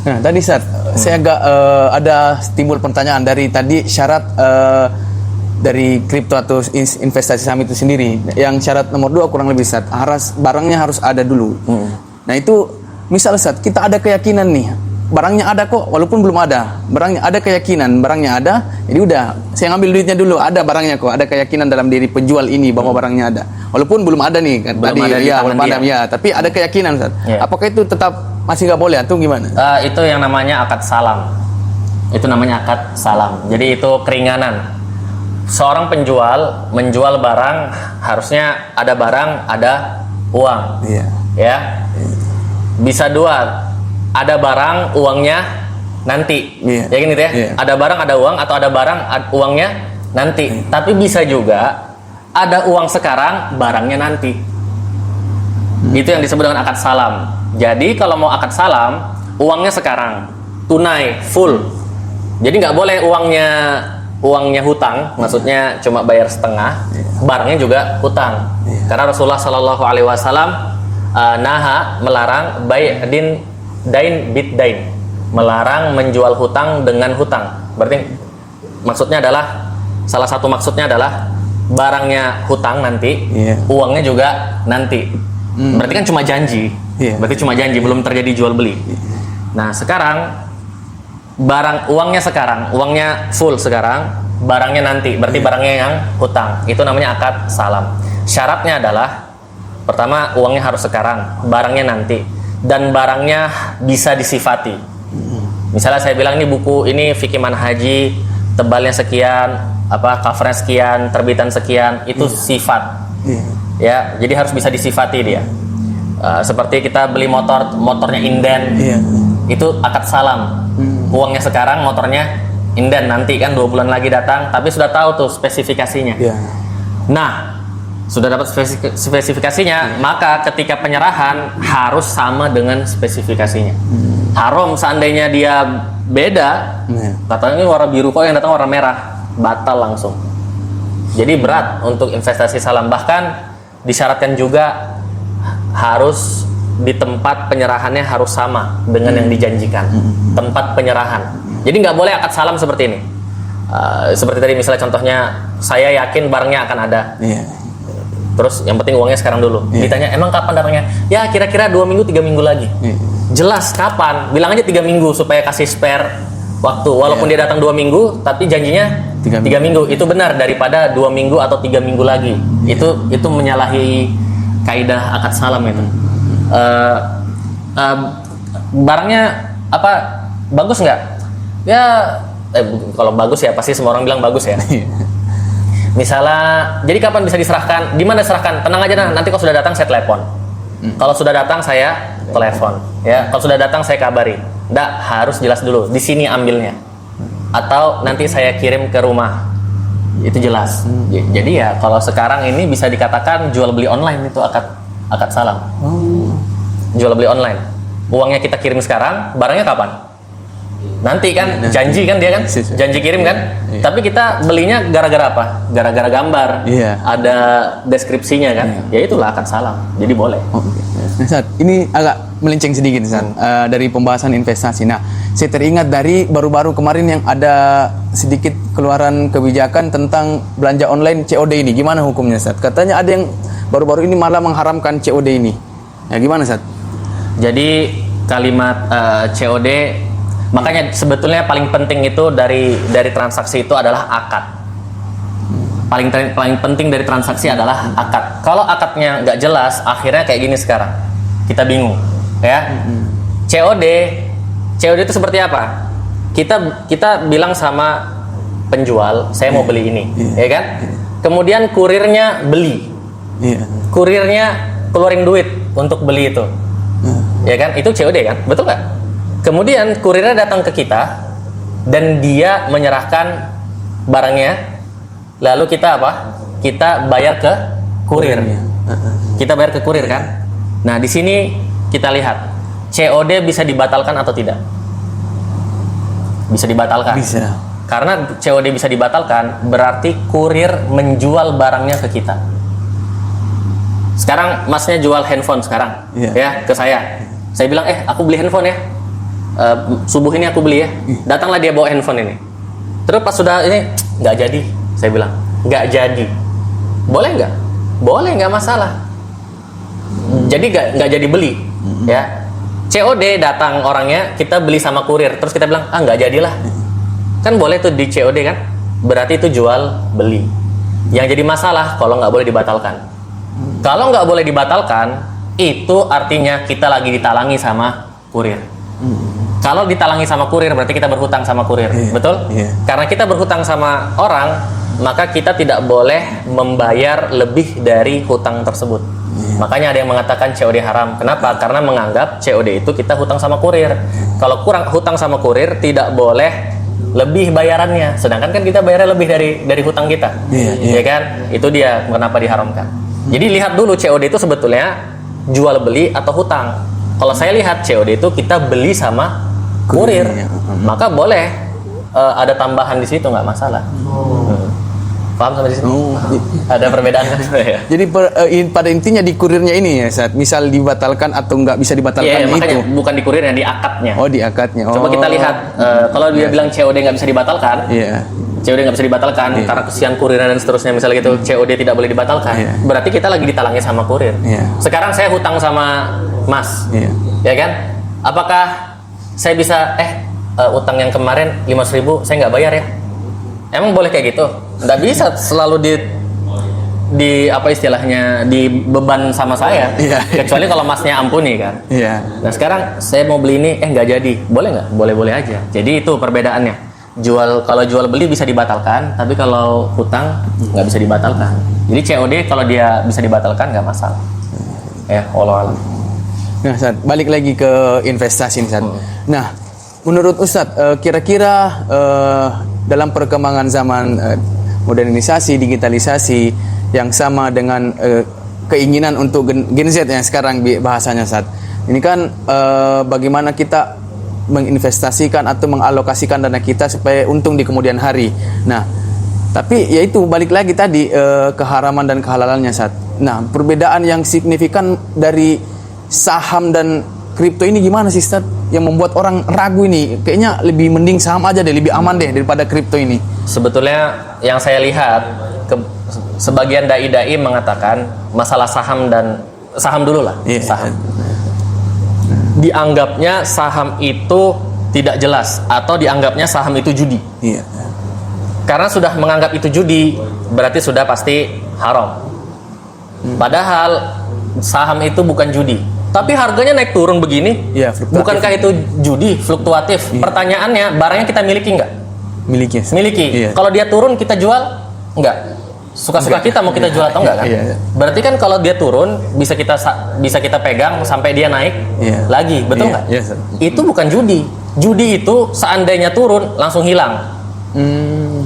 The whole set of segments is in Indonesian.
Nah, tadi Sat, saya agak ada timbul pertanyaan dari tadi syarat dari kripto atau investasi saham itu sendiri. Yang syarat nomor 2 kurang lebih Sat, barangnya harus ada dulu. Nah itu misal Sat, kita ada keyakinan nih, barangnya ada kok, walaupun belum ada. Barangnya ada keyakinan, barangnya ada, jadi udah, saya ngambil duitnya dulu, ada barangnya kok, ada keyakinan dalam diri penjual ini bahwa barangnya ada. Walaupun belum ada nih, kan belum tadi ada ya, belum ada ya, tapi ada keyakinan Sat. Apakah itu tetap masih nggak boleh atau gimana? Itu yang namanya akad salam. Itu namanya akad salam. Jadi itu keringanan. Seorang penjual menjual barang, harusnya ada barang, ada uang. Ya. Bisa dua, ada barang, uangnya nanti. Ya kan gitu ya. Ada barang, ada uang, atau ada barang, uangnya nanti. Tapi bisa juga ada uang sekarang, barangnya nanti. Itu yang disebut dengan akad salam. Jadi kalau mau akad salam, uangnya sekarang, tunai, full. Jadi nggak boleh uangnya hutang, maksudnya cuma bayar setengah, barangnya juga hutang. Karena Rasulullah Shallallahu Alaihi Wasallam naha, melarang dain bid dain, melarang menjual hutang dengan hutang. Berarti maksudnya adalah, salah satu maksudnya adalah barangnya hutang nanti, uangnya juga nanti. Berarti kan cuma janji. Berarti cuma janji, belum terjadi jual beli. Nah sekarang uangnya sekarang, uangnya full sekarang, barangnya nanti, berarti barangnya yang hutang. Itu namanya akad salam. Syaratnya adalah, pertama uangnya harus sekarang, barangnya nanti, dan barangnya bisa disifati. Misalnya saya bilang ini buku ini Fiqih Manhaji, tebalnya sekian, covernya sekian, terbitan sekian, itu sifat. Ya, jadi harus bisa disifati dia. Seperti kita beli motornya inden, itu akad salam. Uangnya sekarang, motornya inden, nanti kan 2 bulan lagi datang, tapi sudah tahu tuh spesifikasinya. Nah, sudah dapat spesifikasinya, maka ketika penyerahan harus sama dengan spesifikasinya. Haram seandainya dia beda, katanya ini warna biru kok, yang datang warna merah, batal langsung. Jadi berat untuk investasi salam. Bahkan disyaratkan juga harus di tempat penyerahannya harus sama dengan yang dijanjikan, tempat penyerahan. Jadi nggak boleh akad salam seperti ini. Seperti tadi misalnya contohnya, saya yakin barangnya akan ada. Terus yang penting uangnya sekarang dulu. Ditanya, emang kapan datangnya? Ya kira-kira 2 minggu 3 minggu lagi. Jelas kapan? Bilang aja 3 minggu supaya kasih spare waktu. Walaupun dia datang 2 minggu, tapi janjinya 3 minggu. Itu benar daripada 2 minggu atau 3 minggu lagi. Itu menyalahi kaidah akad salam itu. Barangnya bagus nggak? Ya kalau bagus ya pasti semua orang bilang bagus ya. Misalnya, jadi kapan bisa diserahkan? Di mana diserahkan? Tenang aja, nanti kalau sudah datang saya telepon. Kalau sudah datang saya telepon. Ya, kalau sudah datang saya kabari. Nggak, harus jelas dulu. Di sini ambilnya. Atau nanti saya kirim ke rumah. Itu jelas. Jadi ya kalau sekarang ini bisa dikatakan jual beli online itu akad salam. Jual beli online. Uangnya kita kirim sekarang, barangnya kapan? Nanti kan, janji kan dia kan, janji kirim kan. Tapi kita belinya gara-gara apa? Gara-gara gambar, ada deskripsinya kan. Ya itulah akad salam. Jadi boleh. Nah, Sat, ini agak melenceng sedikit Sat, dari pembahasan investasi. Nah, saya teringat dari baru-baru kemarin yang ada sedikit keluaran kebijakan tentang belanja online COD ini. Gimana hukumnya Sat? Katanya ada yang baru-baru ini malah mengharamkan COD ini. Ya gimana Sat? Jadi kalimat COD, makanya sebetulnya paling penting itu dari transaksi itu adalah akad. Paling penting dari transaksi adalah akad. Kalau akadnya nggak jelas, akhirnya kayak gini sekarang. Kita bingung, ya. COD itu seperti apa? Kita bilang sama penjual, saya mau beli ini, ya kan? Kemudian kurirnya beli, kurirnya keluarin duit untuk beli itu, ya kan? Itu COD kan, betul nggak? Kemudian kurirnya datang ke kita dan dia menyerahkan barangnya, lalu kita apa? Kita bayar ke kurir. Kita bayar ke kurir kan? Nah, di sini kita lihat COD bisa dibatalkan atau tidak? Bisa dibatalkan. Bisa. Karena COD bisa dibatalkan, berarti kurir menjual barangnya ke kita. Sekarang masnya jual handphone sekarang, ya ke saya. Saya bilang, aku beli handphone ya. subuh ini aku beli ya. Datanglah dia bawa handphone ini. Terus pas sudah ini nggak jadi, saya bilang nggak jadi. Boleh nggak? Boleh, nggak masalah. Jadi nggak jadi beli, ya. COD datang orangnya, kita beli sama kurir, terus kita bilang nggak jadilah. Kan boleh tuh di COD kan? Berarti itu jual beli. Yang jadi masalah kalau nggak boleh dibatalkan. Kalau nggak boleh dibatalkan, itu artinya kita lagi ditalangi sama kurir. Kalau ditalangi sama kurir berarti kita berhutang sama kurir, betul? Karena kita berhutang sama orang, maka kita tidak boleh membayar lebih dari hutang tersebut. Makanya ada yang mengatakan COD haram. Kenapa? Karena menganggap COD itu kita hutang sama kurir. Kalau kurang hutang sama kurir tidak boleh lebih bayarannya. Sedangkan kan kita bayarnya lebih dari hutang kita. Ya kan? Itu dia kenapa diharamkan. Jadi lihat dulu COD itu sebetulnya jual beli atau hutang. Kalau saya lihat COD itu kita beli sama kurir, maka boleh ada tambahan di situ, nggak masalah. Paham sampai di situ? Ada perbedaan kan? Jadi pada intinya di kurirnya ini ya, saat misal dibatalkan atau nggak bisa dibatalkan makanya itu. Bukan di kurirnya, di akadnya. Oh, di akadnya. Coba kita lihat, kalau dia bilang COD nggak bisa dibatalkan, COD nggak bisa dibatalkan karena kesian kurirnya dan seterusnya, misalnya gitu, COD tidak boleh dibatalkan, berarti kita lagi ditalangi sama kurir. Sekarang saya hutang sama Mas, ya kan? Apakah saya bisa utang yang kemarin 500.000 saya nggak bayar ya? Emang boleh kayak gitu? Nggak bisa selalu di apa istilahnya dibeban sama saya, kecuali kalau Masnya ampuni kan. Nah sekarang saya mau beli ini nggak jadi, boleh nggak? Boleh aja. Jadi itu perbedaannya. Kalau jual beli bisa dibatalkan, tapi kalau hutang nggak bisa dibatalkan. Jadi COD kalau dia bisa dibatalkan nggak masalah. Ya, Allah. Nah, Ustaz, balik lagi ke investasi nih, Ustaz. Nah, menurut Ustaz, kira-kira dalam perkembangan zaman modernisasi, digitalisasi yang sama dengan keinginan untuk Gen Z yang sekarang bahasanya, Ustaz. Ini kan bagaimana kita menginvestasikan atau mengalokasikan dana kita supaya untung di kemudian hari. Nah, tapi yaitu balik lagi tadi keharaman dan kehalalannya, Ustaz. Nah, perbedaan yang signifikan dari saham dan kripto ini gimana sih, Ustaz? Yang membuat orang ragu ini, kayaknya lebih mending saham aja deh, lebih aman deh daripada kripto ini. Sebetulnya yang saya lihat, sebagian dai-dai mengatakan masalah saham dulu lah, saham. Dianggapnya saham itu tidak jelas atau dianggapnya saham itu judi. Karena sudah menganggap itu judi, berarti sudah pasti haram. Padahal saham itu bukan judi. Tapi harganya naik turun begini, bukankah itu judi, fluktuatif? Pertanyaannya, barangnya kita miliki nggak? Miliki. Kalau dia turun kita jual nggak? Suka-suka kita mau kita jual atau nggak kan? Berarti kan kalau dia turun bisa kita pegang sampai dia naik lagi, betul nggak? Itu bukan judi. Judi itu seandainya turun langsung hilang.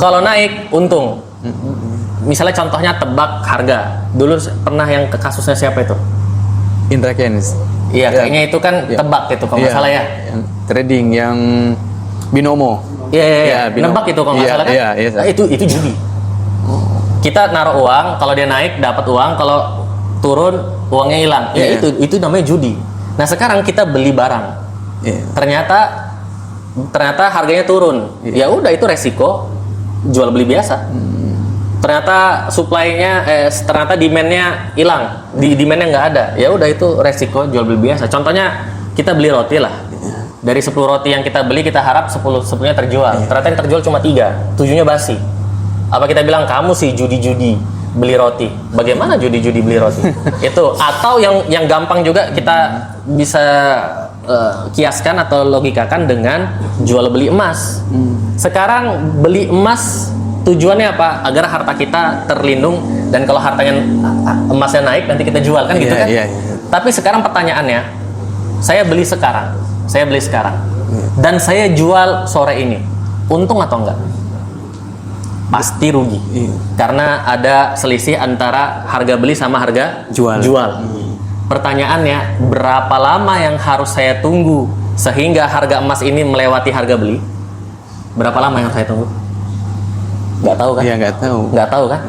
Kalau naik untung. Misalnya contohnya tebak harga. Dulu pernah yang kasusnya siapa itu? Indra Keynes. Iya, kayaknya itu kan tebak itu kalau nggak salah ya. Yang trading, yang binomo. Iya. Nebak itu kalau nggak salah kan. Nah, itu judi. Kita naruh uang, kalau dia naik dapat uang, kalau turun uangnya hilang. Itu namanya judi. Nah sekarang kita beli barang, ternyata harganya turun. Ya udah, itu resiko jual beli biasa. Ternyata supply-nya, ternyata demand-nya hilang, demand-nya nggak ada. Ya udah, itu resiko jual beli biasa. Contohnya kita beli roti lah. Dari 10 roti yang kita beli, kita harap 10-nya terjual. Ternyata yang terjual cuma 3, 7-nya basi. Apa kita bilang kamu sih judi-judi beli roti? Bagaimana judi-judi beli roti? Itu. Atau yang gampang juga kita bisa kiaskan atau logikakan dengan jual beli emas. Sekarang beli emas tujuannya apa? Agar harta kita terlindung, dan kalau hartanya emasnya naik nanti kita jual kan gitu kan? Tapi sekarang pertanyaannya, saya beli sekarang dan saya jual sore ini, untung atau enggak? Pasti rugi. Karena ada selisih antara harga beli sama harga jual. Pertanyaannya, berapa lama yang harus saya tunggu sehingga harga emas ini melewati harga beli? Berapa lama yang harus saya tunggu? Nggak tahu kan? Nggak tahu kan?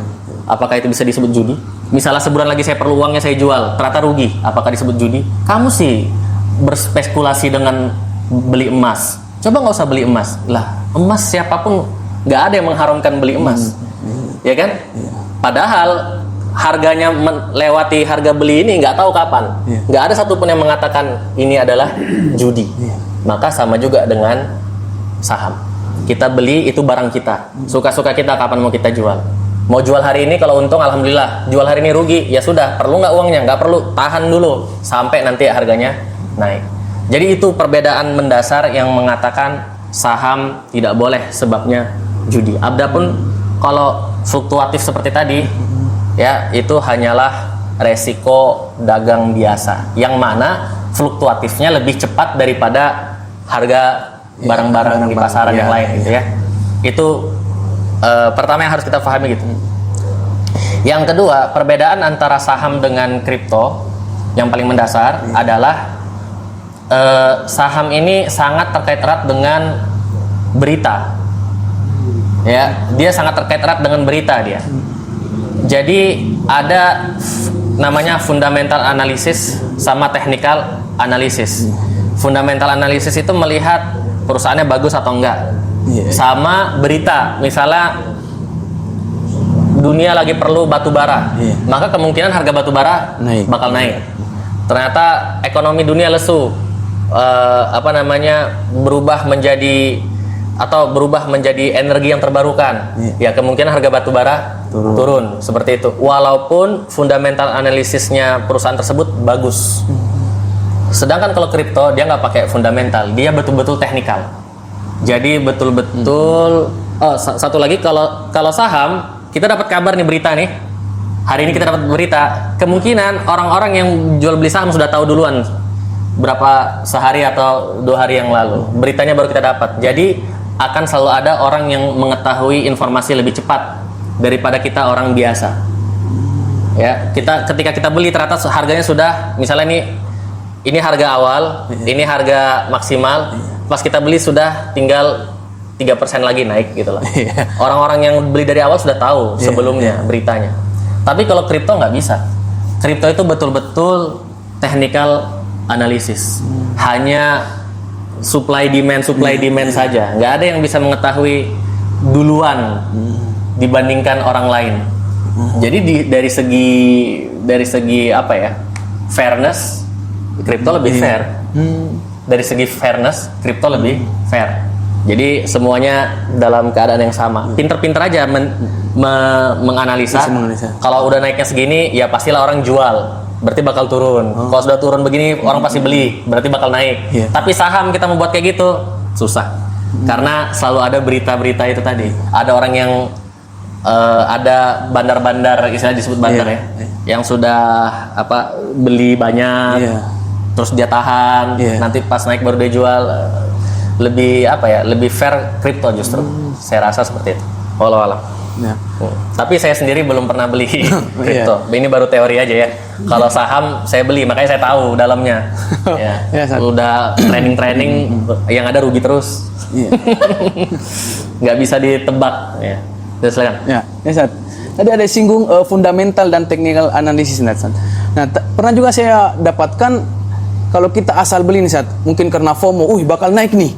Apakah itu bisa disebut judi? Misalnya sebulan lagi saya perlu uangnya, saya jual, ternyata rugi. Apakah disebut judi? Kamu sih berspekulasi dengan beli emas. Coba nggak usah beli emas. Lah, emas siapapun nggak ada yang mengharamkan beli emas. Ya kan? Padahal harganya melewati harga beli ini nggak tahu kapan. Nggak ada satupun yang mengatakan ini adalah judi. Maka sama juga dengan saham. Kita beli itu barang kita. Suka-suka kita kapan mau kita jual. Mau jual hari ini kalau untung alhamdulillah. Jual hari ini rugi ya sudah. Perlu nggak uangnya? Nggak perlu. Tahan dulu sampai nanti harganya naik. Jadi itu perbedaan mendasar yang mengatakan saham tidak boleh sebabnya judi. Adapun kalau fluktuatif seperti tadi ya itu hanyalah resiko dagang biasa. Yang mana fluktuatifnya lebih cepat daripada harga barang-barang di pasaran yang lain gitu ya. Itu pertama yang harus kita pahami gitu. Yang kedua, perbedaan antara saham dengan kripto yang paling mendasar adalah saham ini sangat terkait erat dengan berita. Ya, dia sangat terkait erat dengan berita dia. Jadi ada namanya fundamental analysis sama technical analysis. Fundamental analysis itu melihat perusahaannya bagus atau enggak. Sama berita, misalnya dunia lagi perlu batu bara, maka kemungkinan harga batu bara bakal naik. Ternyata ekonomi dunia lesu, berubah menjadi energi yang terbarukan, ya kemungkinan harga batu bara turun seperti itu. Walaupun fundamental analisisnya perusahaan tersebut bagus. Sedangkan kalau kripto dia nggak pakai fundamental, dia betul-betul teknikal. Jadi betul-betul satu lagi kalau saham kita dapat kabar nih berita nih. Hari ini kita dapat berita, kemungkinan orang-orang yang jual beli saham sudah tahu duluan berapa sehari atau 2 hari yang lalu. Beritanya baru kita dapat. Jadi akan selalu ada orang yang mengetahui informasi lebih cepat daripada kita orang biasa. Ya, ketika kita beli ternyata harganya sudah misalnya ini harga awal, ini harga maksimal. Pas kita beli sudah tinggal 3% lagi naik gitu lah. Orang-orang yang beli dari awal sudah tahu sebelumnya beritanya. Tapi kalau kripto nggak bisa. Kripto itu betul-betul technical analysis. Hanya supply demand saja. Nggak ada yang bisa mengetahui duluan dibandingkan orang lain. Jadi dari segi apa ya? Fairness, kripto lebih fair. Dari segi fairness, kripto lebih fair. Jadi semuanya dalam keadaan yang sama. Pinter-pinter aja menganalisa. Kalau udah naiknya segini, ya pastilah orang jual. Berarti bakal turun. Kalau sudah turun begini, orang pasti beli. Berarti bakal naik. Tapi saham kita membuat kayak gitu susah. Karena selalu ada berita-berita itu tadi. Ada orang yang ada bandar-bandar, istilah disebut bandar yang sudah beli banyak. Terus dia tahan, nanti pas naik baru dia jual. Lebih fair kripto justru. Saya rasa seperti itu. Wallahu a'lam. Tapi saya sendiri belum pernah beli kripto. Ini baru teori aja ya. Kalau saham saya beli, makanya saya tahu dalamnya. Udah training yang ada rugi terus. Nggak bisa ditebak. Terus silakan. Tadi ada singgung fundamental dan technical analysis. Nah, pernah juga saya dapatkan kalau kita asal beli nih Sat, mungkin karena FOMO, bakal naik nih,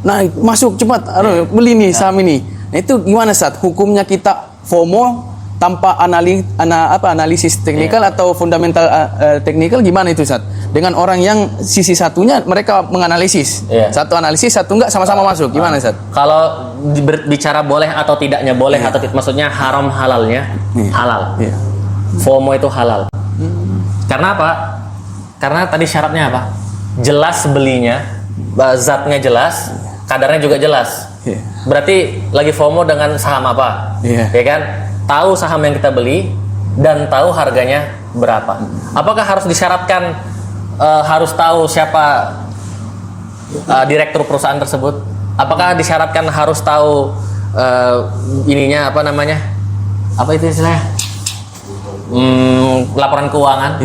naik masuk cepat, beli nih saham ini. Nah itu gimana Sat? Hukumnya kita FOMO tanpa analisis teknikal atau fundamental teknikal gimana itu Sat? Dengan orang yang sisi satunya mereka menganalisis, satu analisis satu enggak sama-sama masuk, gimana Sat? Kalau bicara boleh atau tidaknya boleh atau tidak, maksudnya haram halalnya halal. FOMO itu halal. Karena apa? Karena tadi syaratnya apa? Jelas belinya, zatnya jelas, kadarnya juga jelas. Berarti lagi FOMO dengan saham apa? Ya kan? Tahu saham yang kita beli dan tahu harganya berapa. Apakah harus disyaratkan harus tahu siapa direktur perusahaan tersebut? Apakah disyaratkan harus tahu apa itu istilahnya? Laporan keuangan?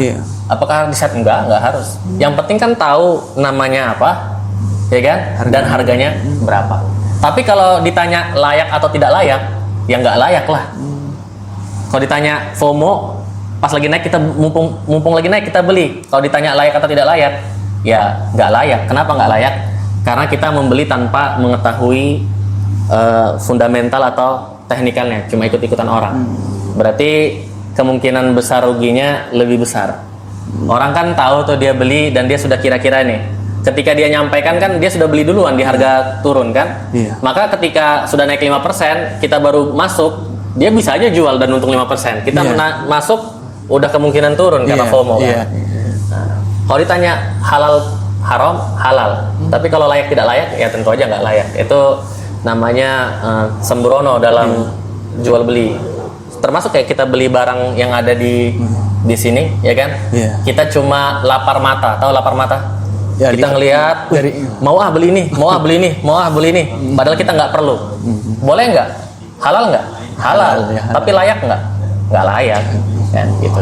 Apakah disyarat? Enggak harus. Yang penting kan tahu namanya apa, ya kan? Dan harganya berapa. Tapi kalau ditanya layak atau tidak layak, ya nggak layak lah. Kalau ditanya FOMO, pas lagi naik kita mumpung lagi naik kita beli. Kalau ditanya layak atau tidak layak, ya nggak layak. Kenapa nggak layak? karena kita membeli tanpa mengetahui fundamental atau teknikalnya, cuma ikut-ikutan orang. Berarti kemungkinan besar ruginya lebih besar. Orang kan tahu tuh dia beli dan dia sudah kira-kira nih. Ketika dia nyampaikan kan dia sudah beli duluan di harga turun kan. Iya. Maka ketika sudah naik 5%, kita baru masuk, dia bisa aja jual dan untung 5%. Kita Iya. masuk udah kemungkinan turun karena Iya, FOMO kan. iya. Nah, kalau ditanya halal haram, halal. Tapi kalau layak tidak layak, ya tentu aja nggak layak. Itu namanya sembrono dalam jual beli. Termasuk kayak kita beli barang yang ada di sini, ya kan? Iya. Kita cuma lapar mata, tahu lapar mata? Ya, Kita ngelihat, mau beli ini, mau beli ini, mau beli ini. Padahal kita nggak perlu. Boleh nggak? Halal nggak? Halal. Halal, ya, halal. Tapi layak nggak? Nggak layak. Kan gitu.